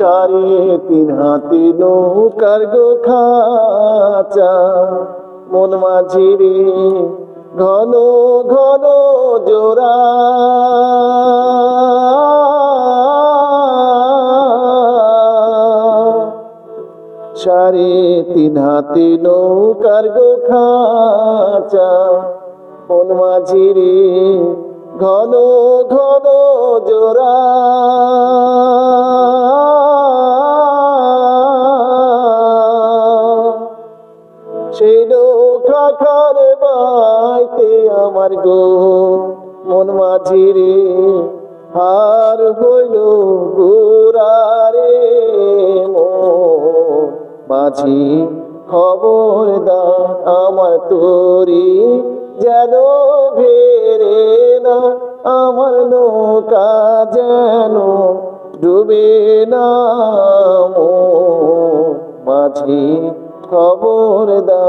সাড়ে 3 হাতে নৌকার গো খাঁচা, মন মাঝিরে ঘন ঘন জোড়া। 3.5 হাতে নৌকার গো খাঁচা, মন মাঝিরে ঘন ঘন জোড়া। সেই নৌকা খারে বাইতে আমার গো মন মাঝিরে হার হইল গোরারে। মন মাঝি খবর দা আমার তোরি যেন ভেরে না, আমার নৌকা যেন ডুবে না। মন মাঝি খবর দা।